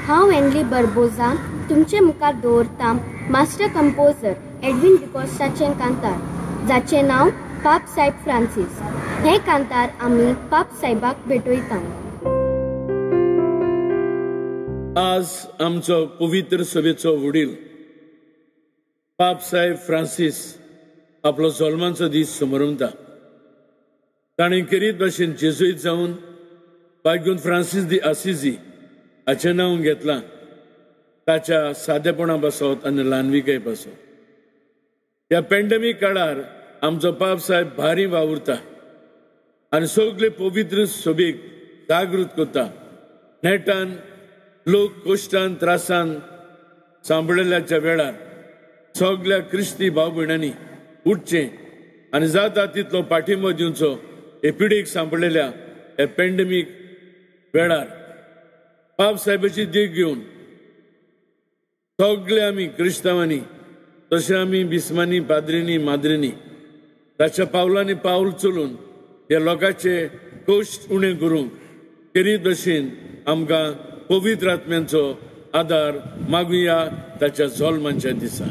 हांव एनली बर्बोजा तुमचे मुखार दवरतां मास्टर कंपोजर एडविन डिकॉस्टाचें कांतार, जाचें नांव पाप सायब फ्रांसीस. हें कांतार आमी पाप सायबाक भेटयता. आज आमचो पवित्र सभेचो वडील पाप सायब फ्रांसीस आपलो जल्माचो दीस समोरता. ताणें करीत भाशेन जेजुईत जावन भाग्यून फ्रांसीस दी आसिजी हाचें नांव घेतलां, ताच्या सादेपणा पासत आनी ल्हानविकाय पासत. ह्या पॅन्डेमीक काळार आमचो पाप सायब भारी वावुरता आनी सगळे पवित्र सभेक जागृत करता. नेटान लोक कश्टान त्रासान सांबाळिल्ल्याच्या वेळार सगळ्या क्रिस्ती भाव भयणांनी उठचें आनी जाता तितलो पाठिंबो दिवचो हे पिडीक सांबाळिल्ल्या हे पॅन्डेमीक वेळार. पाप सायबाची देख घेवन सगळे आमी क्रिस्तांवांनी तशें आमी बिस्मांनी पाद्रींनी माद्रींनी ताच्या पावलांनी पावल चलून ह्या लोकांचे कश्ट उणें करूंक करीत भशेन आमकां पवित्र आत्म्याचो आदार मागुया ताच्या जल्माच्या दिसा.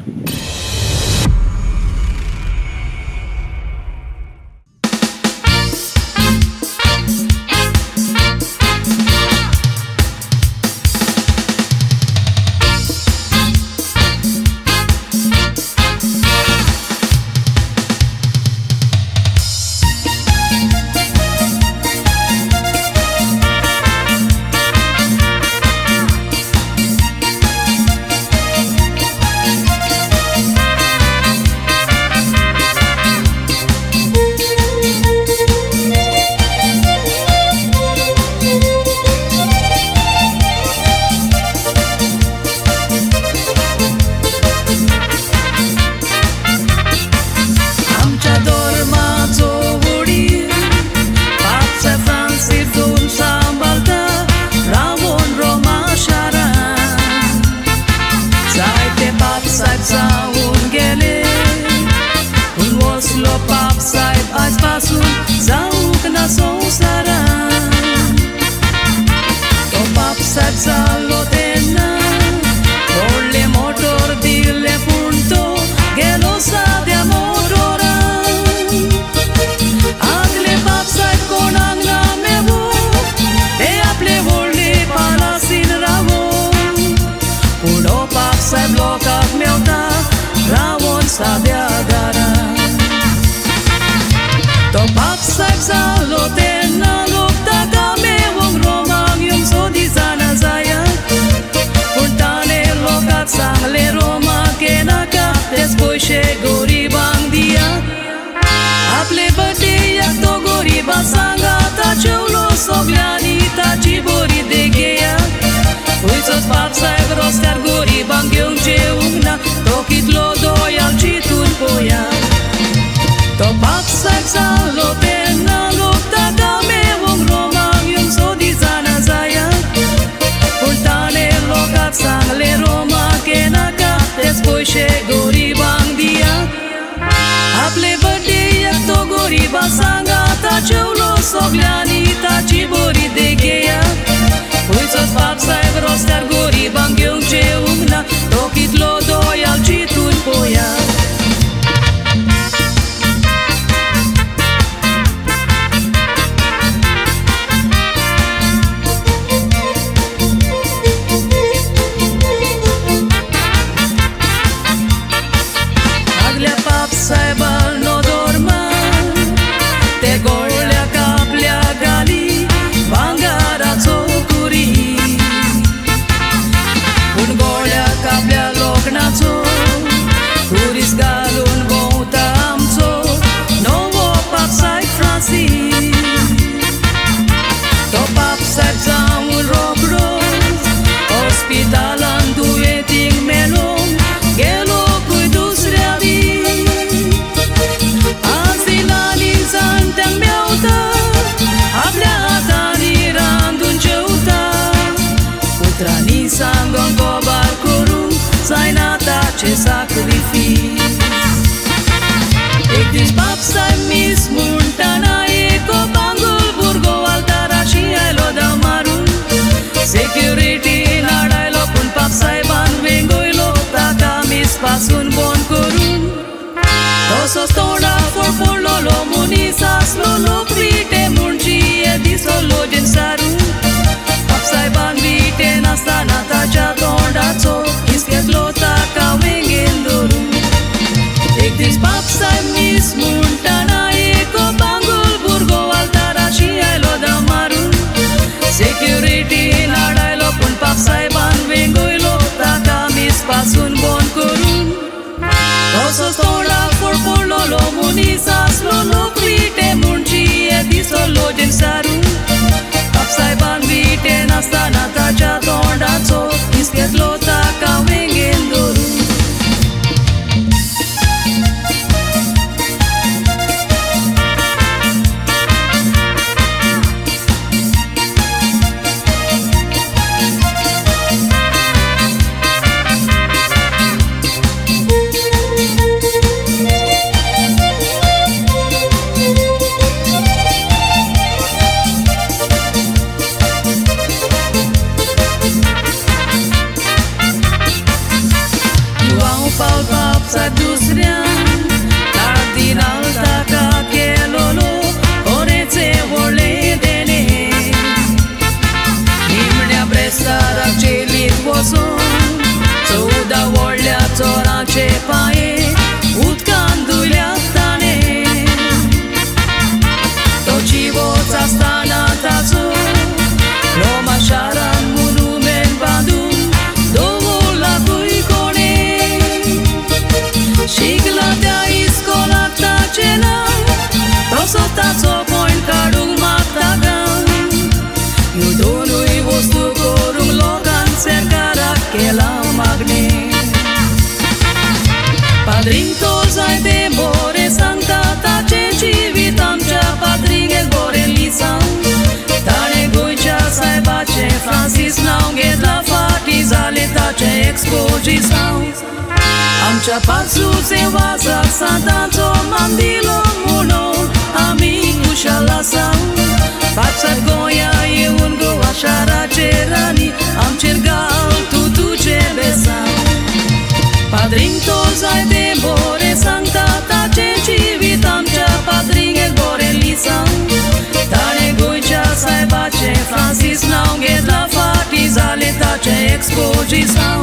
Saibal no dorma, te golea caplia munisas lolo krite munchie disolo jensaru Papsai ban vite nastana tacha tondazo isket lota kawengendoru Ektis papsai mis muntana eko bangul burgo altara shiailo damaru Security nadailo pun papsai ban wengoilo taka mis pasun bon kurun Osos tonda por lolo munisas lolo krite munchie disolo jensaru Papsai ban vite nastana tacha tondazo isket lota kawengendoru Sa dusrian cardinal taka kelolo orețe vole dene nimnea brestara celit poson Sauda volea țora ce paie utcandulia tane Toci voța stana tazo Roma sharan munumen bandum Dovola cuicone Shikla tea iskola ta cena Prosota point kadung maktagan Yudonui vostu korung logan serkara kela magne Padring tozai de bore santa ta ce civitam cea padring el bore lisam Tane goicea sai bace Francis naunghet la fatizale ta ce expoji sau Am chapat sus e vaza santanzo mandilo muno amigu shalasau Papsat goia e un go ashara cerani am cergal tutu ce besau Padring tozai de bore sanctata ce civitam cea padring el bore lisau Tane goicea sai bace Francis naunghet la fatizale ta ce expoji sau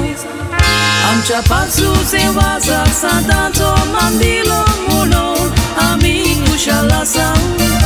Am chapat sus e vaza santanzo mandilo muno amigu shalasau